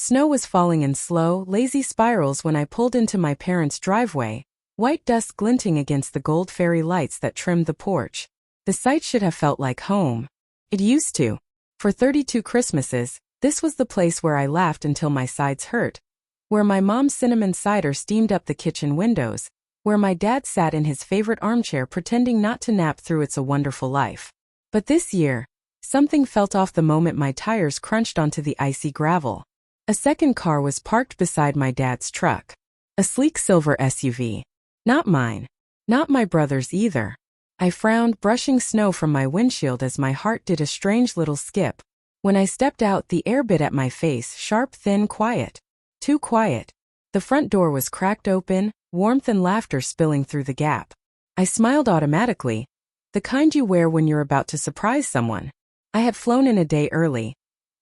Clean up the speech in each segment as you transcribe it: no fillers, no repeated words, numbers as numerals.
Snow was falling in slow, lazy spirals when I pulled into my parents' driveway, white dust glinting against the gold fairy lights that trimmed the porch. The sight should have felt like home. It used to. For 32 Christmases, this was the place where I laughed until my sides hurt, where my mom's cinnamon cider steamed up the kitchen windows, where my dad sat in his favorite armchair pretending not to nap through It's a Wonderful Life. But this year, something felt off the moment my tires crunched onto the icy gravel. A second car was parked beside my dad's truck. A sleek silver SUV. Not mine. Not my brother's either. I frowned, brushing snow from my windshield as my heart did a strange little skip. When I stepped out, the air bit at my face, sharp, thin, quiet. Too quiet. The front door was cracked open, warmth and laughter spilling through the gap. I smiled automatically, the kind you wear when you're about to surprise someone. I had flown in a day early,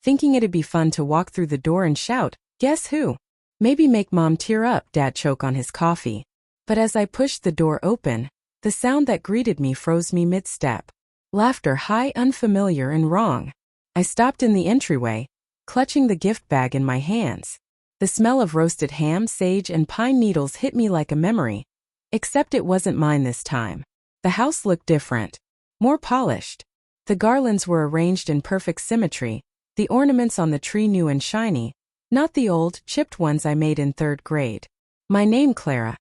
thinking it'd be fun to walk through the door and shout, "Guess who?" Maybe make Mom tear up, Dad choke on his coffee. But as I pushed the door open, the sound that greeted me froze me mid-step. Laughter, high, unfamiliar, and wrong. I stopped in the entryway, clutching the gift bag in my hands. The smell of roasted ham, sage, and pine needles hit me like a memory. Except it wasn't mine this time. The house looked different. More polished. The garlands were arranged in perfect symmetry, the ornaments on the tree new and shiny, not the old, chipped ones I made in 3rd grade. My name, Clara,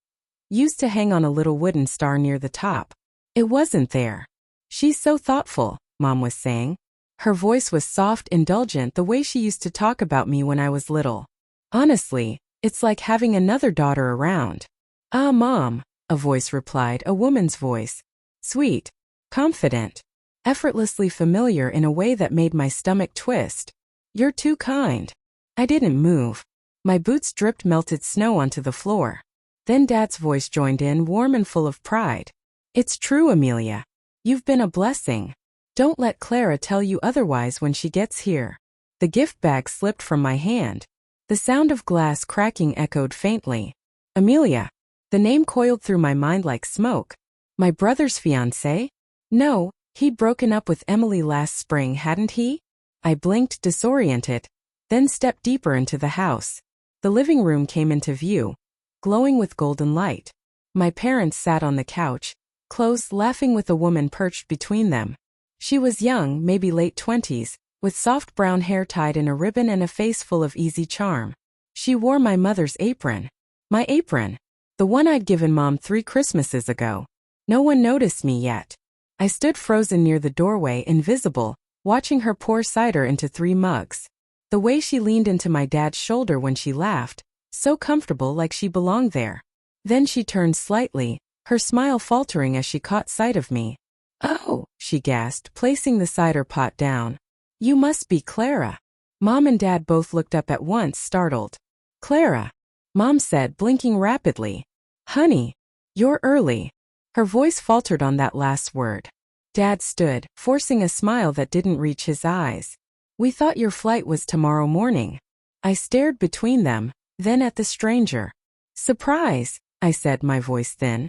used to hang on a little wooden star near the top. It wasn't there. "She's so thoughtful," Mom was saying. Her voice was soft, indulgent, the way she used to talk about me when I was little. "Honestly, it's like having another daughter around." "Ah, Mom," a voice replied, a woman's voice. Sweet, confident, effortlessly familiar in a way that made my stomach twist. "You're too kind." I didn't move. My boots dripped melted snow onto the floor. Then Dad's voice joined in, warm and full of pride. "It's true, Amelia. You've been a blessing. Don't let Clara tell you otherwise when she gets here." The gift bag slipped from my hand. The sound of glass cracking echoed faintly. Amelia. The name coiled through my mind like smoke. My brother's fiancé? No, he'd broken up with Emily last spring, hadn't he? I blinked, disoriented, then stepped deeper into the house. The living room came into view, glowing with golden light. My parents sat on the couch, close, laughing with a woman perched between them. She was young, maybe late 20s, with soft brown hair tied in a ribbon and a face full of easy charm. She wore my mother's apron. My apron. The one I'd given Mom 3 Christmases ago. No one noticed me yet. I stood frozen near the doorway, invisible, watching her pour cider into 3 mugs. The way she leaned into my dad's shoulder when she laughed, so comfortable, like she belonged there. Then she turned slightly, her smile faltering as she caught sight of me. "Oh," she gasped, placing the cider pot down. "You must be Clara." Mom and Dad both looked up at once, startled. "Clara," Mom said, blinking rapidly. "Honey, you're early." Her voice faltered on that last word. Dad stood, forcing a smile that didn't reach his eyes. "We thought your flight was tomorrow morning." I stared between them, then at the stranger. "Surprise," I said, my voice thin.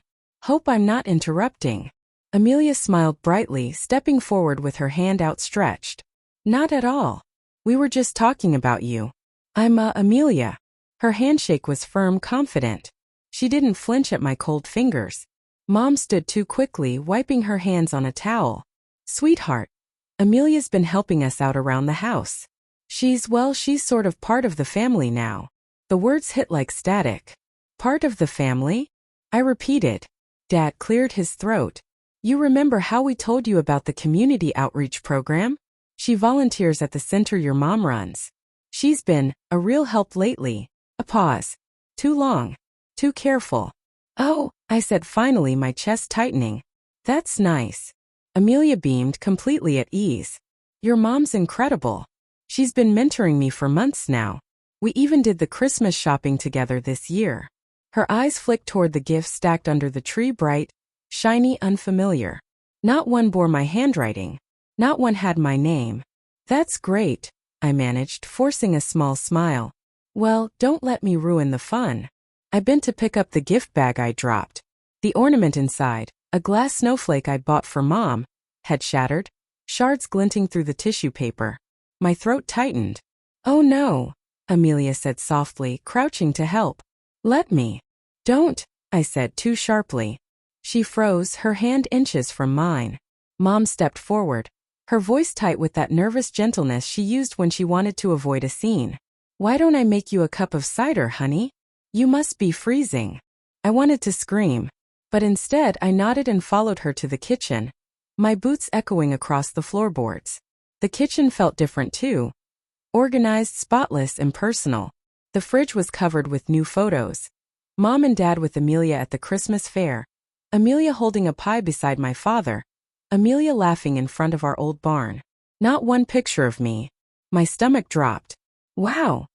"Hope I'm not interrupting." Amelia smiled brightly, stepping forward with her hand outstretched. "Not at all. We were just talking about you. I'm Amelia." Her handshake was firm, confident. She didn't flinch at my cold fingers. Mom stood too quickly, wiping her hands on a towel. "Sweetheart, Amelia's been helping us out around the house. She's sort of part of the family now." The words hit like static. "Part of the family?" I repeated. Dad cleared his throat. "You remember how we told you about the community outreach program? She volunteers at the center your mom runs. She's been a real help lately." A pause. Too long. Too careful. "Oh," I said finally, my chest tightening. "That's nice." Amelia beamed, completely at ease. "Your mom's incredible. She's been mentoring me for months now. We even did the Christmas shopping together this year." Her eyes flicked toward the gifts stacked under the tree, bright, shiny, unfamiliar. Not one bore my handwriting. Not one had my name. "That's great," I managed, forcing a small smile. "Well, don't let me ruin the fun." I bent to pick up the gift bag I dropped. The ornament inside, a glass snowflake I'd bought for Mom, had shattered, shards glinting through the tissue paper. My throat tightened. "Oh no." Amelia said softly, crouching to help. Let me. Don't, I said too sharply. She froze, her hand inches from mine. Mom stepped forward, her voice tight with that nervous gentleness she used when she wanted to avoid a scene. Why don't I make you a cup of cider, honey? You must be freezing. I wanted to scream, but instead I nodded and followed her to the kitchen, my boots echoing across the floorboards. The kitchen felt different too. Organized, spotless, and personal. The fridge was covered with new photos. Mom and Dad with Amelia at the Christmas fair. Amelia holding a pie beside my father. Amelia laughing in front of our old barn. Not one picture of me. My stomach dropped. Wow,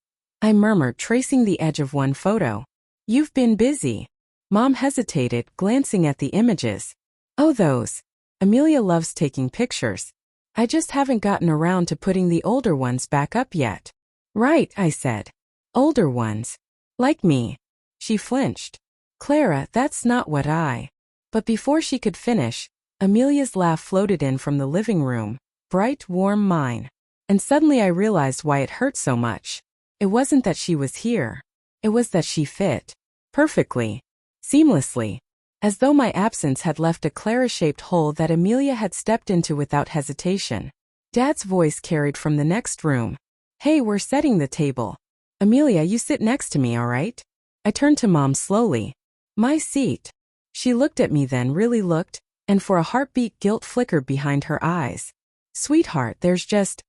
I murmured, tracing the edge of one photo. You've been busy. Mom hesitated, glancing at the images. Oh, those. Amelia loves taking pictures. I just haven't gotten around to putting the older ones back up yet. Right, I said. Older ones. Like me. She flinched. Clara, that's not what I. But before she could finish, Amelia's laugh floated in from the living room, bright, warm mine. And suddenly I realized why it hurt so much. It wasn't that she was here. It was that she fit. Perfectly. Seamlessly. As though my absence had left a Clara-shaped hole that Amelia had stepped into without hesitation. Dad's voice carried from the next room. Hey, we're setting the table. Amelia, you sit next to me, all right? I turned to Mom slowly. My seat. She looked at me then, really looked, and for a heartbeat guilt flickered behind her eyes. Sweetheart, there's just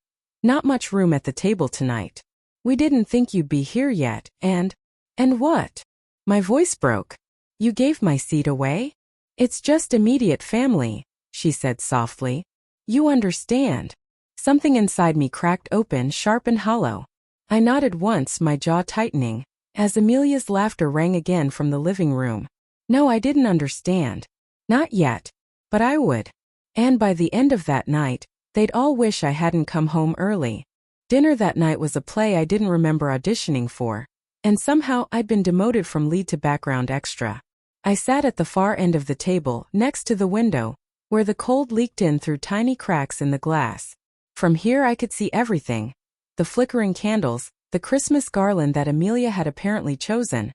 not much room at the table tonight. We didn't think you'd be here yet, and what? My voice broke. You gave my seat away? It's just immediate family, she said softly. You understand. Something inside me cracked open, sharp and hollow. I nodded once, my jaw tightening, as Amelia's laughter rang again from the living room. No, I didn't understand. Not yet. But I would. And by the end of that night, they'd all wish I hadn't come home early. Dinner that night was a play I didn't remember auditioning for, and somehow I'd been demoted from lead to background extra. I sat at the far end of the table, next to the window, where the cold leaked in through tiny cracks in the glass. From here I could see everything. The flickering candles, the Christmas garland that Amelia had apparently chosen,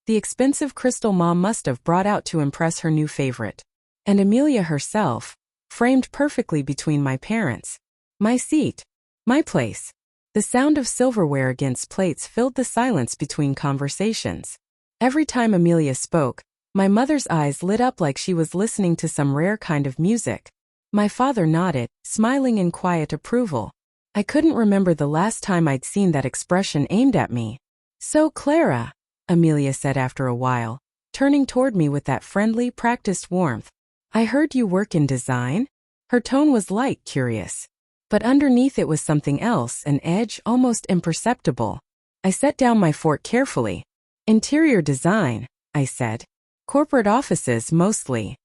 the expensive crystal Mom must have brought out to impress her new favorite, and Amelia herself, framed perfectly between my parents. My seat. My place. The sound of silverware against plates filled the silence between conversations. Every time Amelia spoke, my mother's eyes lit up like she was listening to some rare kind of music. My father nodded, smiling in quiet approval. I couldn't remember the last time I'd seen that expression aimed at me. So Clara, Amelia said after a while, turning toward me with that friendly, practiced warmth. I heard you work in design? Her tone was light, curious. But underneath it was something else, an edge almost imperceptible. I set down my fork carefully. Interior design, I said. Corporate offices, mostly.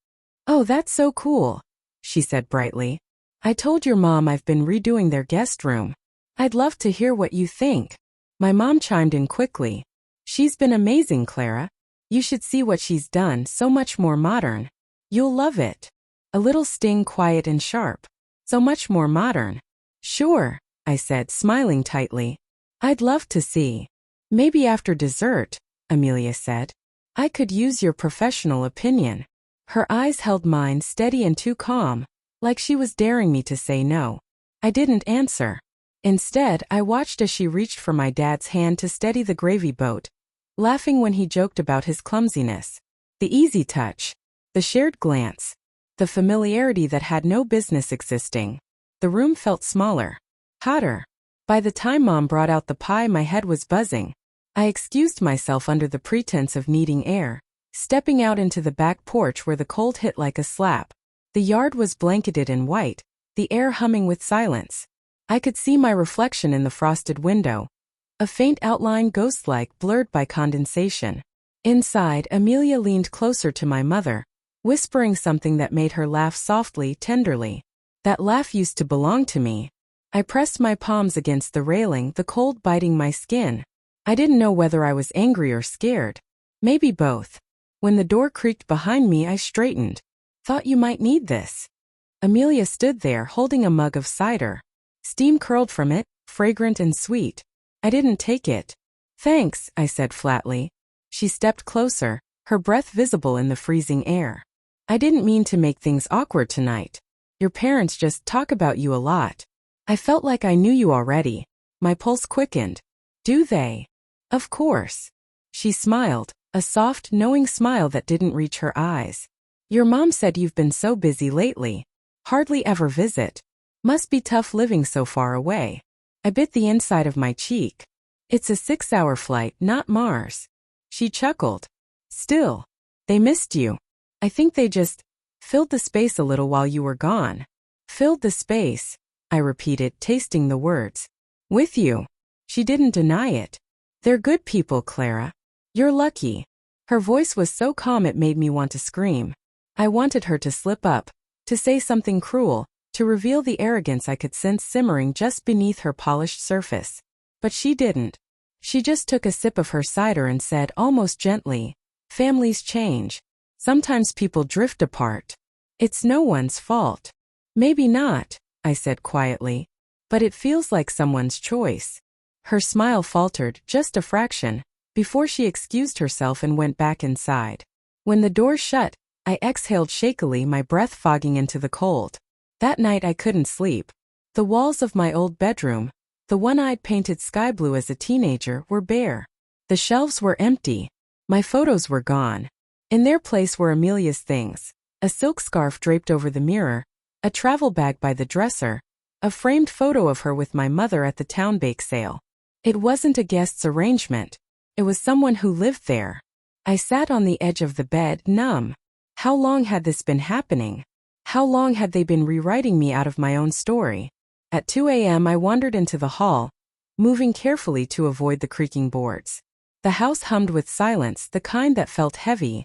Oh, that's so cool, she said brightly. I told your mom I've been redoing their guest room. I'd love to hear what you think. My mom chimed in quickly. She's been amazing, Clara. You should see what she's done, so much more modern. You'll love it. A little sting, quiet and sharp. So much more modern. Sure, I said, smiling tightly. I'd love to see. Maybe after dessert, Amelia said. I could use your professional opinion. Her eyes held mine, steady and too calm, like she was daring me to say no. I didn't answer. Instead, I watched as she reached for my dad's hand to steady the gravy boat, laughing when he joked about his clumsiness. The easy touch. The shared glance. The familiarity that had no business existing. The room felt smaller. Hotter. By the time Mom brought out the pie, my head was buzzing. I excused myself under the pretense of needing air, stepping out into the back porch where the cold hit like a slap. The yard was blanketed in white, the air humming with silence. I could see my reflection in the frosted window, a faint outline ghost-like, blurred by condensation. Inside, Amelia leaned closer to my mother, whispering something that made her laugh softly, tenderly. That laugh used to belong to me. I pressed my palms against the railing, the cold biting my skin. I didn't know whether I was angry or scared. Maybe both. When the door creaked behind me, I straightened. Thought you might need this. Amelia stood there, holding a mug of cider. Steam curled from it, fragrant and sweet. I didn't take it. Thanks, I said flatly. She stepped closer, her breath visible in the freezing air. I didn't mean to make things awkward tonight. Your parents just talk about you a lot. I felt like I knew you already. My pulse quickened. Do they? Of course. She smiled, a soft, knowing smile that didn't reach her eyes. Your mom said you've been so busy lately. Hardly ever visit. Must be tough living so far away. I bit the inside of my cheek. It's a 6-hour flight, not Mars. She chuckled. Still. They missed you. I think they just filled the space a little while you were gone. Filled the space, I repeated, tasting the words. With you. She didn't deny it. They're good people, Clara. You're lucky. Her voice was so calm it made me want to scream. I wanted her to slip up, to say something cruel, to reveal the arrogance I could sense simmering just beneath her polished surface. But she didn't. She just took a sip of her cider and said almost gently, families change. Sometimes people drift apart. It's no one's fault. Maybe not, I said quietly. But it feels like someone's choice. Her smile faltered just a fraction, before she excused herself and went back inside. When the door shut, I exhaled shakily, my breath fogging into the cold. That night I couldn't sleep. The walls of my old bedroom, the one I'd painted sky blue as a teenager, were bare. The shelves were empty. My photos were gone. In their place were Amelia's things, a silk scarf draped over the mirror, a travel bag by the dresser, a framed photo of her with my mother at the town bake sale. It wasn't a guest's arrangement. It was someone who lived there. I sat on the edge of the bed, numb. How long had this been happening? How long had they been rewriting me out of my own story? At 2 a.m. I wandered into the hall, moving carefully to avoid the creaking boards. The house hummed with silence, the kind that felt heavy,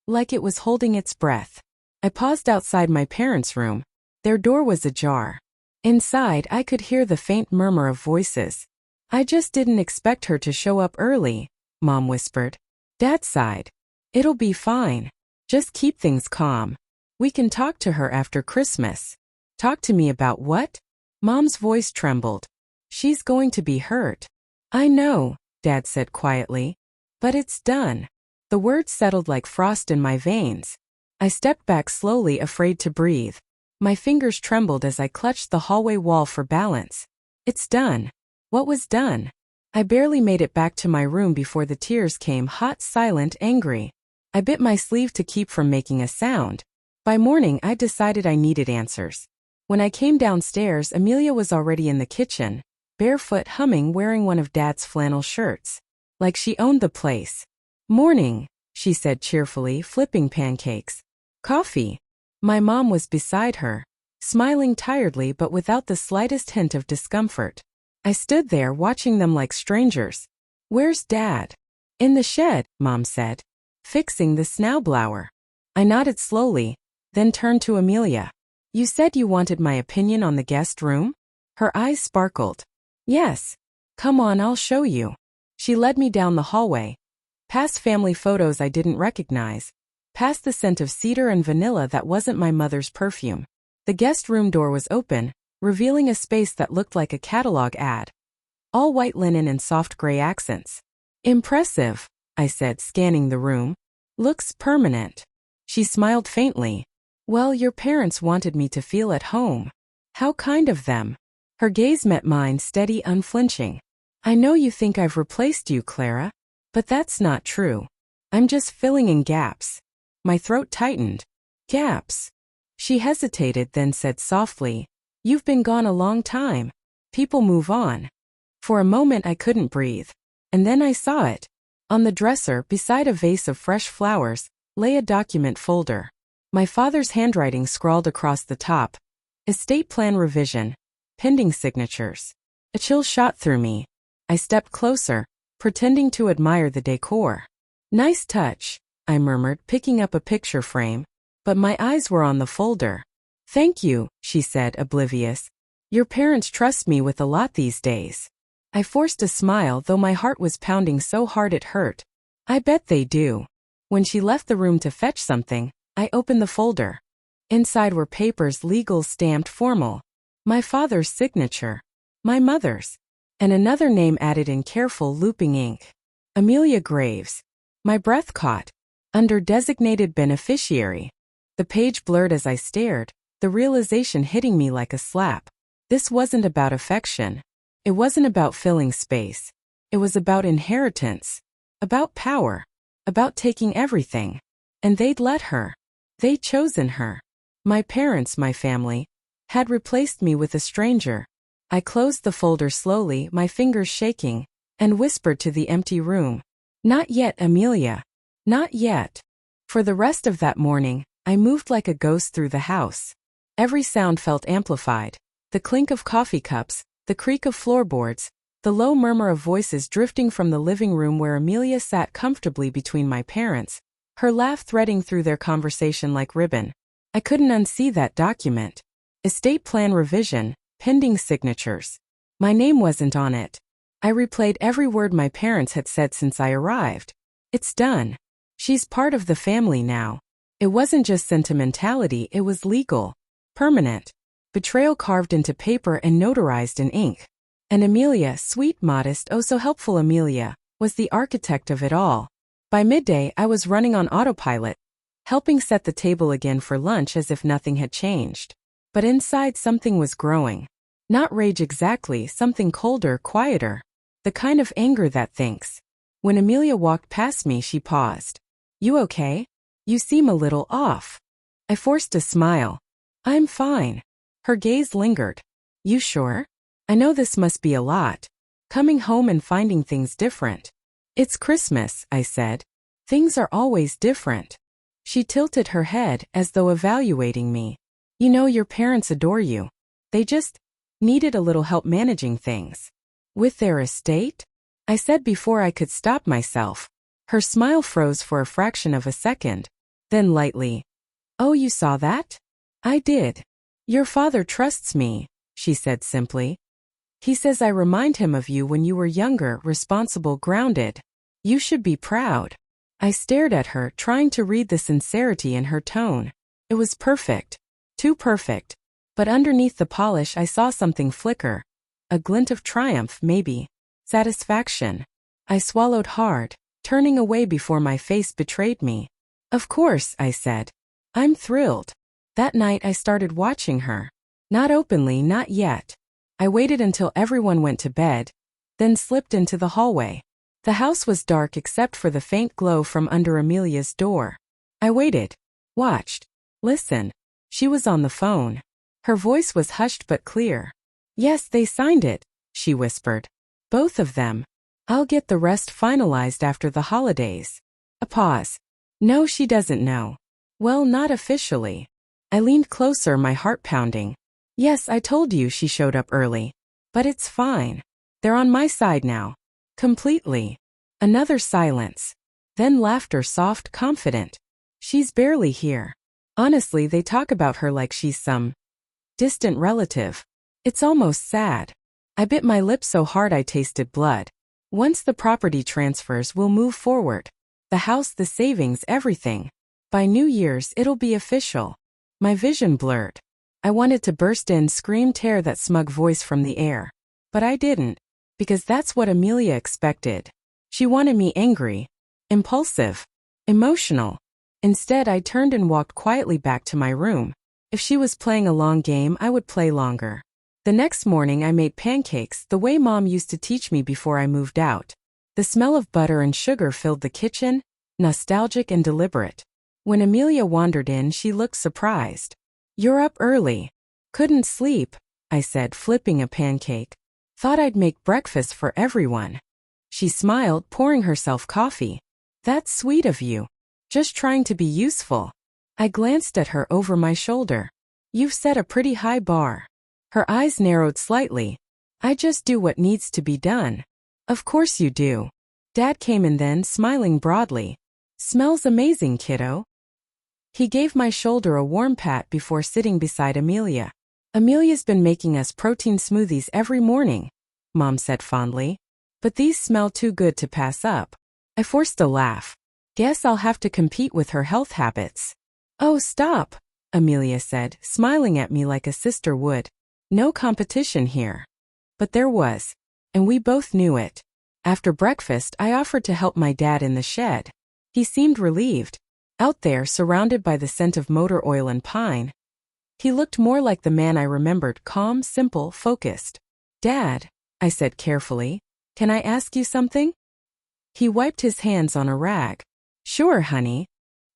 like it was holding its breath. I paused outside my parents' room. Their door was ajar. Inside, I could hear the faint murmur of voices. I just didn't expect her to show up early, Mom whispered. Dad sighed. It'll be fine. Just keep things calm. We can talk to her after Christmas. Talk to me about what? Mom's voice trembled. She's going to be hurt. I know, Dad said quietly. But it's done. The words settled like frost in my veins. I stepped back slowly, afraid to breathe. My fingers trembled as I clutched the hallway wall for balance. It's done. What was done? I barely made it back to my room before the tears came, hot, silent, angry. I bit my sleeve to keep from making a sound. By morning, I decided I needed answers. When I came downstairs, Amelia was already in the kitchen, barefoot, humming, wearing one of Dad's flannel shirts. Like she owned the place. Morning, she said cheerfully, flipping pancakes. Coffee. My mom was beside her, smiling tiredly but without the slightest hint of discomfort. I stood there watching them like strangers. Where's Dad? In the shed, Mom said, fixing the snowblower. I nodded slowly, then turned to Amelia. You said you wanted my opinion on the guest room? Her eyes sparkled. Yes. Come on, I'll show you. She led me down the hallway, past family photos I didn't recognize, past the scent of cedar and vanilla that wasn't my mother's perfume. The guest room door was open, revealing a space that looked like a catalog ad. All white linen and soft gray accents. Impressive, I said, scanning the room. Looks permanent. She smiled faintly. Well, your parents wanted me to feel at home. How kind of them. Her gaze met mine, steady, unflinching. I know you think I've replaced you, Clara, but that's not true. I'm just filling in gaps. My throat tightened. Gaps. She hesitated, then said softly, You've been gone a long time. People move on. For a moment I couldn't breathe. And then I saw it. On the dresser, beside a vase of fresh flowers, lay a document folder. My father's handwriting scrawled across the top. Estate plan revision. Pending signatures. A chill shot through me. I stepped closer, pretending to admire the decor. Nice touch, I murmured, picking up a picture frame. But my eyes were on the folder. Thank you, she said, oblivious. Your parents trust me with a lot these days. I forced a smile, though my heart was pounding so hard it hurt. I bet they do. When she left the room to fetch something, I opened the folder. Inside were papers, legal, stamped, formal. My father's signature. My mother's. and another name added in careful looping ink. Amelia Graves. My breath caught. Under designated beneficiary. The page blurred as I stared, the realization hitting me like a slap. This wasn't about affection. It wasn't about filling space. It was about inheritance. About power. About taking everything. And they'd let her. They'd chosen her. My parents, my family, had replaced me with a stranger. I closed the folder slowly, my fingers shaking, and whispered to the empty room. Not yet, Amelia. Not yet. For the rest of that morning, I moved like a ghost through the house. Every sound felt amplified. The clink of coffee cups, the creak of floorboards, the low murmur of voices drifting from the living room where Amelia sat comfortably between my parents, her laugh threading through their conversation like ribbon. I couldn't unsee that document. Estate plan revision, pending signatures. My name wasn't on it. I replayed every word my parents had said since I arrived. It's done. She's part of the family now. It wasn't just sentimentality, it was legal. Permanent. Betrayal carved into paper and notarized in ink. And Amelia, sweet, modest, oh so helpful Amelia, was the architect of it all. By midday, I was running on autopilot, helping set the table again for lunch as if nothing had changed. But inside something was growing. Not rage exactly, something colder, quieter. The kind of anger that thinks. When Amelia walked past me, she paused. You okay? You seem a little off. I forced a smile. I'm fine. Her gaze lingered. You sure? I know this must be a lot. Coming home and finding things different. It's Christmas, I said. Things are always different. She tilted her head as though evaluating me. You know your parents adore you. They just needed a little help managing things. With their estate? I said before I could stop myself. Her smile froze for a fraction of a second. Then lightly. Oh, you saw that? I did. Your father trusts me, she said simply. He says I remind him of you when you were younger, responsible, grounded. You should be proud. I stared at her, trying to read the sincerity in her tone. It was perfect. Too perfect. But underneath the polish I saw something flicker. A glint of triumph, maybe. Satisfaction. I swallowed hard, turning away before my face betrayed me. Of course, I said. I'm thrilled. That night I started watching her. Not openly, not yet. I waited until everyone went to bed, then slipped into the hallway. The house was dark except for the faint glow from under Amelia's door. I waited. Watched. Listened. She was on the phone. Her voice was hushed but clear. Yes, they signed it, she whispered. Both of them. I'll get the rest finalized after the holidays. A pause. No, she doesn't know. Well, not officially. I leaned closer, my heart pounding. Yes, I told you she showed up early. But it's fine. They're on my side now. Completely. Another silence. Then laughter, soft, confident. She's barely here. Honestly, they talk about her like she's some distant relative. It's almost sad. I bit my lip so hard I tasted blood. Once the property transfers, we'll move forward. The house, the savings, everything. By New Year's, it'll be official. My vision blurred. I wanted to burst in, scream, tear that smug voice from the air. But I didn't. Because that's what Amelia expected. She wanted me angry, impulsive, emotional. Instead, I turned and walked quietly back to my room. If she was playing a long game, I would play longer. The next morning, I made pancakes the way Mom used to teach me before I moved out. The smell of butter and sugar filled the kitchen, nostalgic and deliberate. When Amelia wandered in, she looked surprised. You're up early. Couldn't sleep, I said, flipping a pancake. Thought I'd make breakfast for everyone. She smiled, pouring herself coffee. That's sweet of you. Just trying to be useful. I glanced at her over my shoulder. You've set a pretty high bar. Her eyes narrowed slightly. I just do what needs to be done. Of course you do. Dad came in then, smiling broadly. Smells amazing, kiddo. He gave my shoulder a warm pat before sitting beside Amelia. Amelia's been making us protein smoothies every morning, Mom said fondly. But these smell too good to pass up. I forced a laugh. Guess I'll have to compete with her health habits. Oh, stop, Amelia said, smiling at me like a sister would. No competition here. But there was. and we both knew it. After breakfast, I offered to help my dad in the shed. He seemed relieved. Out there, surrounded by the scent of motor oil and pine, he looked more like the man I remembered, calm, simple, focused. "Dad," I said carefully, "can I ask you something?" He wiped his hands on a rag. "Sure, honey.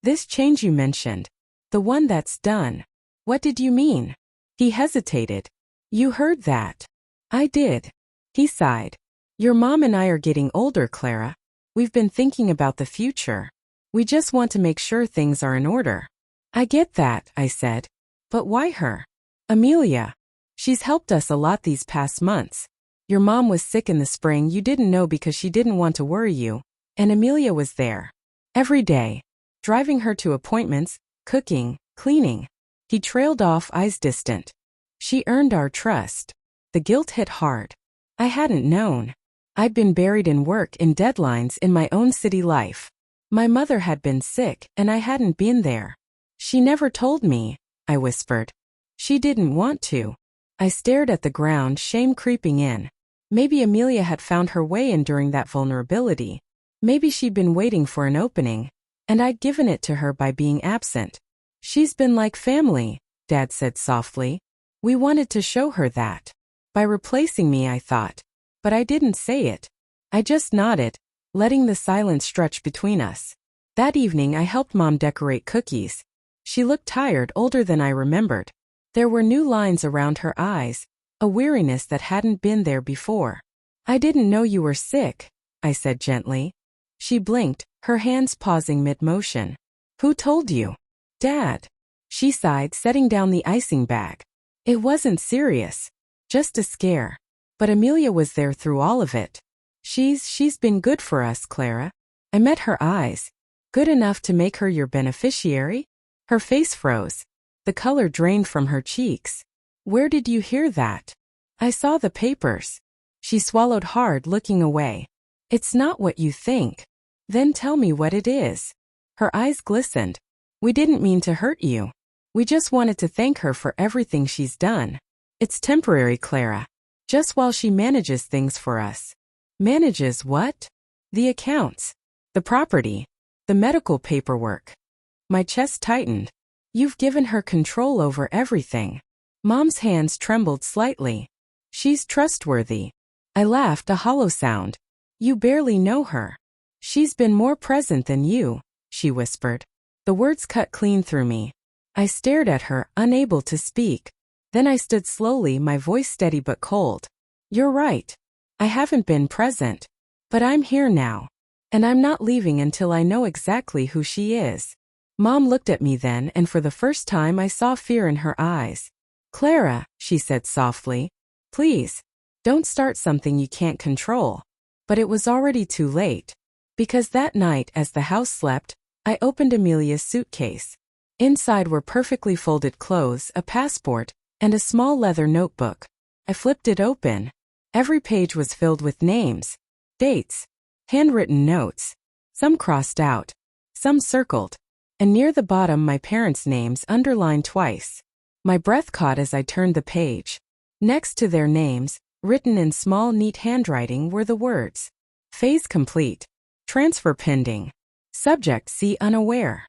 This change you mentioned. The one that's done. What did you mean?" He hesitated. "You heard that." "I did." He sighed. "Your mom and I are getting older, Clara. We've been thinking about the future. We just want to make sure things are in order." "I get that," I said. "But why her?" "Amelia. She's helped us a lot these past months. Your mom was sick in the spring. You didn't know because she didn't want to worry you. And Amelia was there. Every day. Driving her to appointments, cooking, cleaning." He trailed off, eyes distant. "She earned our trust." The guilt hit hard. I hadn't known. I'd been buried in work, in deadlines, in my own city life. My mother had been sick, and I hadn't been there. "She never told me," I whispered. "She didn't want to." I stared at the ground, shame creeping in. Maybe Amelia had found her way in during that vulnerability. Maybe she'd been waiting for an opening, and I'd given it to her by being absent. "She's been like family," Dad said softly. "We wanted to show her that. By replacing me, I thought. But I didn't say it. I just nodded, letting the silence stretch between us. That evening I helped Mom decorate cookies. She looked tired, older than I remembered. There were new lines around her eyes, a weariness that hadn't been there before. "I didn't know you were sick," I said gently. She blinked, her hands pausing mid-motion. "Who told you?" "Dad." She sighed, setting down the icing bag. "It wasn't serious. Just a scare. But Amelia was there through all of it. She's been good for us, Clara." I met her eyes. "Good enough to make her your beneficiary?" Her face froze. The color drained from her cheeks. "Where did you hear that?" "I saw the papers." She swallowed hard, looking away. "It's not what you think." "Then tell me what it is." Her eyes glistened. "We didn't mean to hurt you. We just wanted to thank her for everything she's done. It's temporary, Clara. Just while she manages things for us." "Manages what?" "The accounts. The property. The medical paperwork." My chest tightened. "You've given her control over everything." Mom's hands trembled slightly. "She's trustworthy." I laughed, a hollow sound. "You barely know her. She's been more present than you," she whispered. The words cut clean through me. I stared at her, unable to speak. Then I stood slowly, my voice steady but cold. "You're right. I haven't been present. But I'm here now. And I'm not leaving until I know exactly who she is." Mom looked at me then, and for the first time I saw fear in her eyes. "Clara," she said softly, "please, don't start something you can't control." But it was already too late. Because that night, as the house slept, I opened Amelia's suitcase. Inside were perfectly folded clothes, a passport, and a small leather notebook. I flipped it open. Every page was filled with names, dates, handwritten notes, some crossed out, some circled, and near the bottom my parents' names underlined twice. My breath caught as I turned the page. Next to their names, written in small, neat handwriting, were the words, "Phase complete. Transfer pending. Subject see unaware."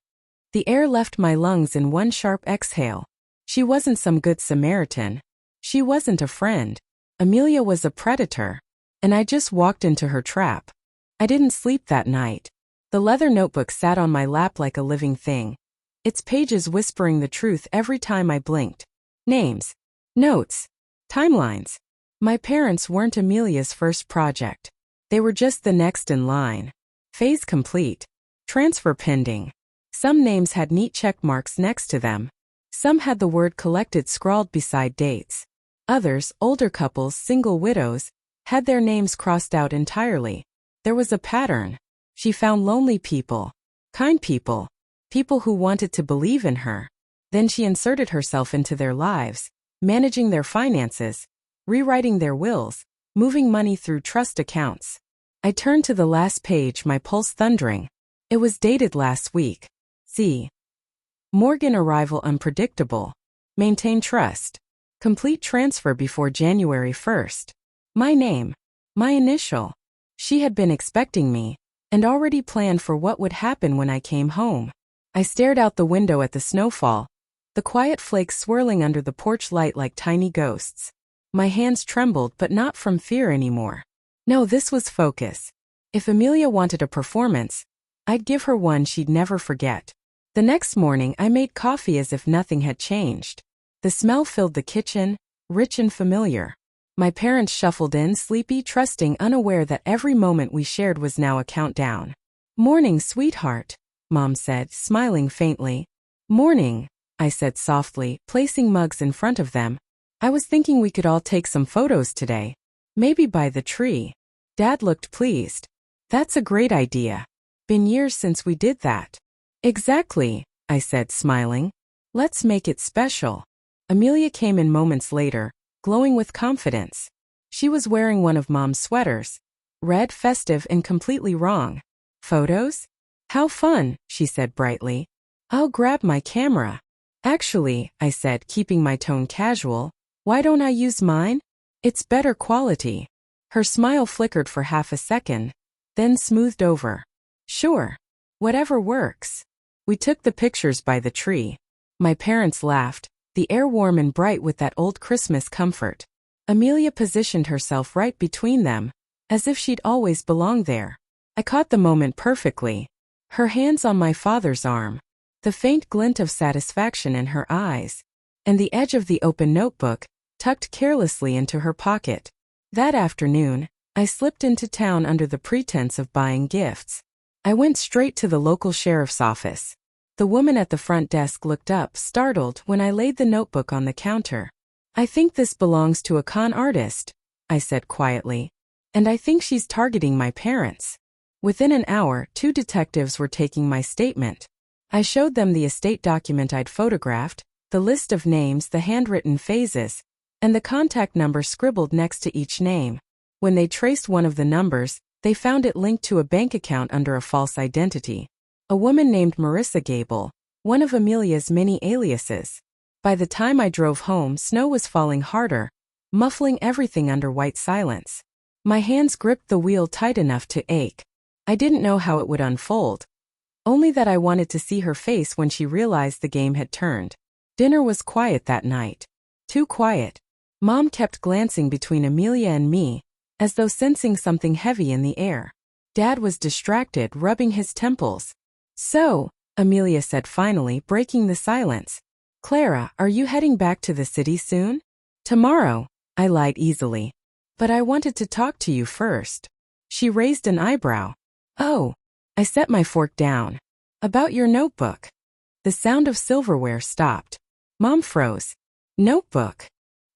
The air left my lungs in one sharp exhale. She wasn't some good Samaritan. She wasn't a friend. Amelia was a predator. And I just walked into her trap. I didn't sleep that night. The leather notebook sat on my lap like a living thing, its pages whispering the truth every time I blinked. Names, notes, timelines. My parents weren't Amelia's first project. They were just the next in line. Phase complete. Transfer pending. Some names had neat check marks next to them. Some had the word collected scrawled beside dates. Others, older couples, single widows, had their names crossed out entirely. There was a pattern. She found lonely people, kind people, people who wanted to believe in her. Then she inserted herself into their lives, managing their finances, rewriting their wills, moving money through trust accounts. I turned to the last page, my pulse thundering. It was dated last week. See. Morgan arrival unpredictable. Maintain trust. Complete transfer before January 1st. My name. My initial. She had been expecting me, and already planned for what would happen when I came home. I stared out the window at the snowfall, the quiet flakes swirling under the porch light like tiny ghosts. My hands trembled, but not from fear anymore. No, this was focus. If Amelia wanted a performance, I'd give her one she'd never forget. The next morning I made coffee as if nothing had changed. The smell filled the kitchen, rich and familiar. My parents shuffled in, sleepy, trusting, unaware that every moment we shared was now a countdown. "Morning, sweetheart," Mom said, smiling faintly. "Morning," I said softly, placing mugs in front of them. "I was thinking we could all take some photos today. Maybe by the tree." Dad looked pleased. "That's a great idea. Been years since we did that." "Exactly," I said, smiling. "Let's make it special." Amelia came in moments later, glowing with confidence. She was wearing one of Mom's sweaters. Red, festive, and completely wrong. "Photos? How fun," she said brightly. "I'll grab my camera." "Actually," I said, keeping my tone casual, "why don't I use mine? It's better quality." Her smile flickered for half a second, then smoothed over. "Sure. Whatever works." We took the pictures by the tree. My parents laughed, the air warm and bright with that old Christmas comfort. Amelia positioned herself right between them, as if she'd always belonged there. I caught the moment perfectly. Her hands on my father's arm, the faint glint of satisfaction in her eyes, and the edge of the open notebook, tucked carelessly into her pocket. That afternoon, I slipped into town under the pretense of buying gifts. I went straight to the local sheriff's office. The woman at the front desk looked up, startled, when I laid the notebook on the counter. "I think this belongs to a con artist," I said quietly. "And I think she's targeting my parents." Within an hour, 2 detectives were taking my statement. I showed them the estate document I'd photographed, the list of names, the handwritten phases, and the contact number scribbled next to each name. When they traced one of the numbers, they found it linked to a bank account under a false identity. A woman named Marissa Gable, one of Amelia's many aliases. By the time I drove home, snow was falling harder, muffling everything under white silence. My hands gripped the wheel tight enough to ache. I didn't know how it would unfold, only that I wanted to see her face when she realized the game had turned. Dinner was quiet that night. Too quiet. Mom kept glancing between Amelia and me, as though sensing something heavy in the air. Dad was distracted, rubbing his temples. "So," Amelia said finally, breaking the silence, "Clara, are you heading back to the city soon?" "Tomorrow," I lied easily. "But I wanted to talk to you first." She raised an eyebrow. "Oh." I set my fork down. "About your notebook." The sound of silverware stopped. Mom froze. "Notebook?"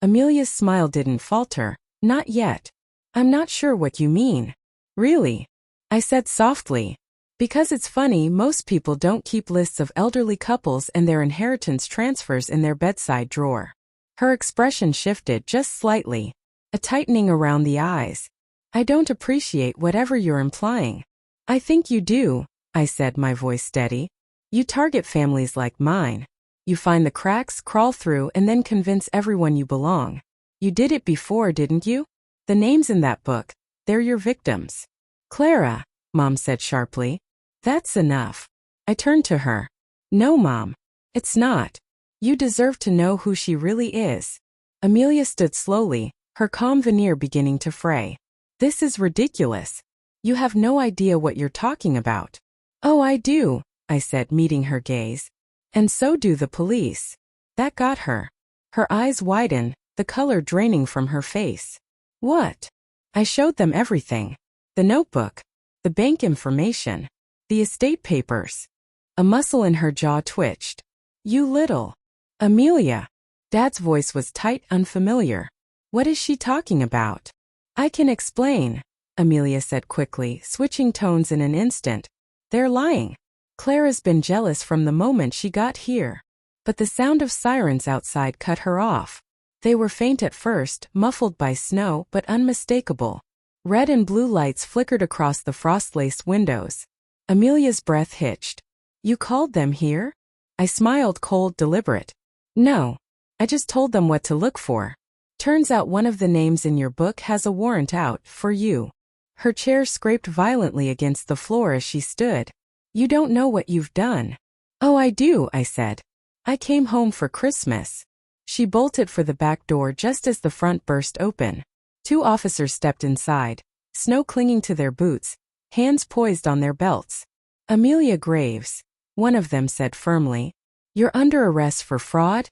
Amelia's smile didn't falter. "Not yet." "I'm not sure what you mean." "Really?" I said softly. "Because it's funny, most people don't keep lists of elderly couples and their inheritance transfers in their bedside drawer." Her expression shifted just slightly, a tightening around the eyes. "I don't appreciate whatever you're implying." "I think you do," I said, my voice steady. "You target families like mine. You find the cracks, crawl through, and then convince everyone you belong. You did it before, didn't you? The names in that book, they're your victims." "Clara," Mom said sharply. "That's enough." I turned to her. "No, Mom. It's not. You deserve to know who she really is." Amelia stood slowly, her calm veneer beginning to fray. "This is ridiculous. You have no idea what you're talking about." "Oh, I do," I said, meeting her gaze. "And so do the police." That got her. Her eyes widened, the color draining from her face. "What?" I showed them everything. The notebook, the bank information, the estate papers. A muscle in her jaw twitched. "You little." "Amelia." Dad's voice was tight, unfamiliar. "What is she talking about?" "I can explain," Amelia said quickly, switching tones in an instant. "They're lying. Clara's been jealous from the moment she got here." But the sound of sirens outside cut her off. They were faint at first, muffled by snow, but unmistakable. Red and blue lights flickered across the frost-laced windows. Amelia's breath hitched. "You called them here?" I smiled, cold, deliberate. "No. I just told them what to look for." Turns out one of the names in your book has a warrant out for you. Her chair scraped violently against the floor as she stood. You don't know what you've done. Oh, I do, I said. I came home for Christmas. She bolted for the back door just as the front burst open. 2 officers stepped inside, snow clinging to their boots, hands poised on their belts. Amelia Graves, one of them said firmly. You're under arrest for fraud,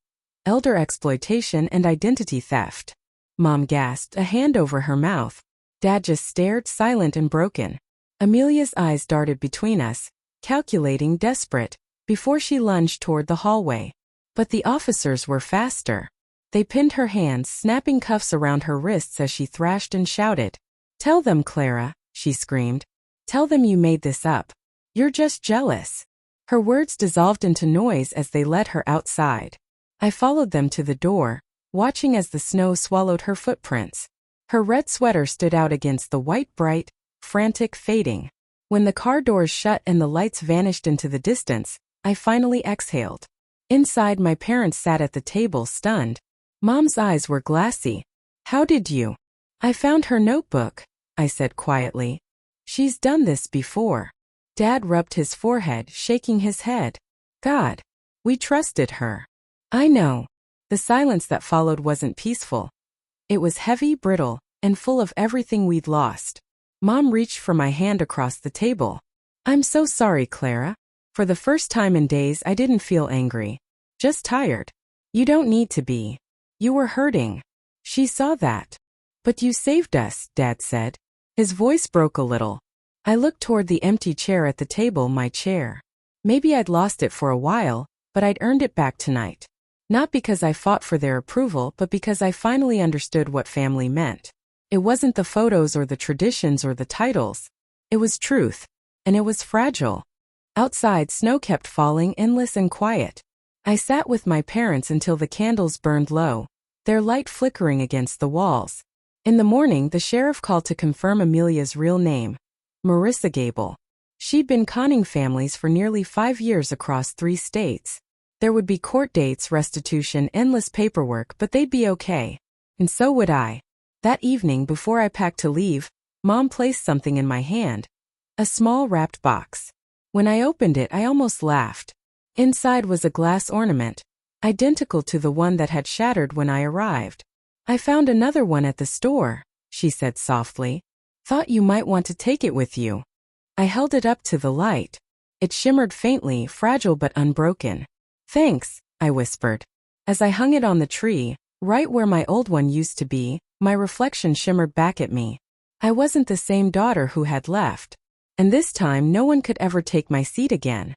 elder exploitation, and identity theft. Mom gasped, a hand over her mouth. Dad just stared, silent and broken. Amelia's eyes darted between us, calculating, desperate, before she lunged toward the hallway. But the officers were faster. They pinned her hands, snapping cuffs around her wrists as she thrashed and shouted. Tell them, Clara, she screamed. Tell them you made this up. You're just jealous. Her words dissolved into noise as they led her outside. I followed them to the door, watching as the snow swallowed her footprints. Her red sweater stood out against the white, bright, frantic fading. When the car doors shut and the lights vanished into the distance, I finally exhaled. Inside, my parents sat at the table, stunned. Mom's eyes were glassy. How did you? I found her notebook, I said quietly. She's done this before. Dad rubbed his forehead, shaking his head. God, we trusted her. I know. The silence that followed wasn't peaceful. It was heavy, brittle, and full of everything we'd lost. Mom reached for my hand across the table. I'm so sorry, Clara. For the first time in days, I didn't feel angry. Just tired. You don't need to be. You were hurting. She saw that. But you saved us, Dad said. His voice broke a little. I looked toward the empty chair at the table, my chair. Maybe I'd lost it for a while, but I'd earned it back tonight. Not because I fought for their approval, but because I finally understood what family meant. It wasn't the photos or the traditions or the titles. It was truth. And it was fragile. Outside, snow kept falling, endless and quiet. I sat with my parents until the candles burned low, their light flickering against the walls. In the morning, the sheriff called to confirm Amelia's real name, Marissa Gable. She'd been conning families for nearly 5 years across 3 states. There would be court dates, restitution, endless paperwork, but they'd be okay. And so would I. That evening, before I packed to leave, Mom placed something in my hand. A small wrapped box. When I opened it, I almost laughed. Inside was a glass ornament, identical to the one that had shattered when I arrived. I found another one at the store, she said softly. Thought you might want to take it with you. I held it up to the light. It shimmered faintly, fragile but unbroken. Thanks, I whispered. As I hung it on the tree, right where my old one used to be, my reflection shimmered back at me. I wasn't the same daughter who had left. And this time no one could ever take my seat again.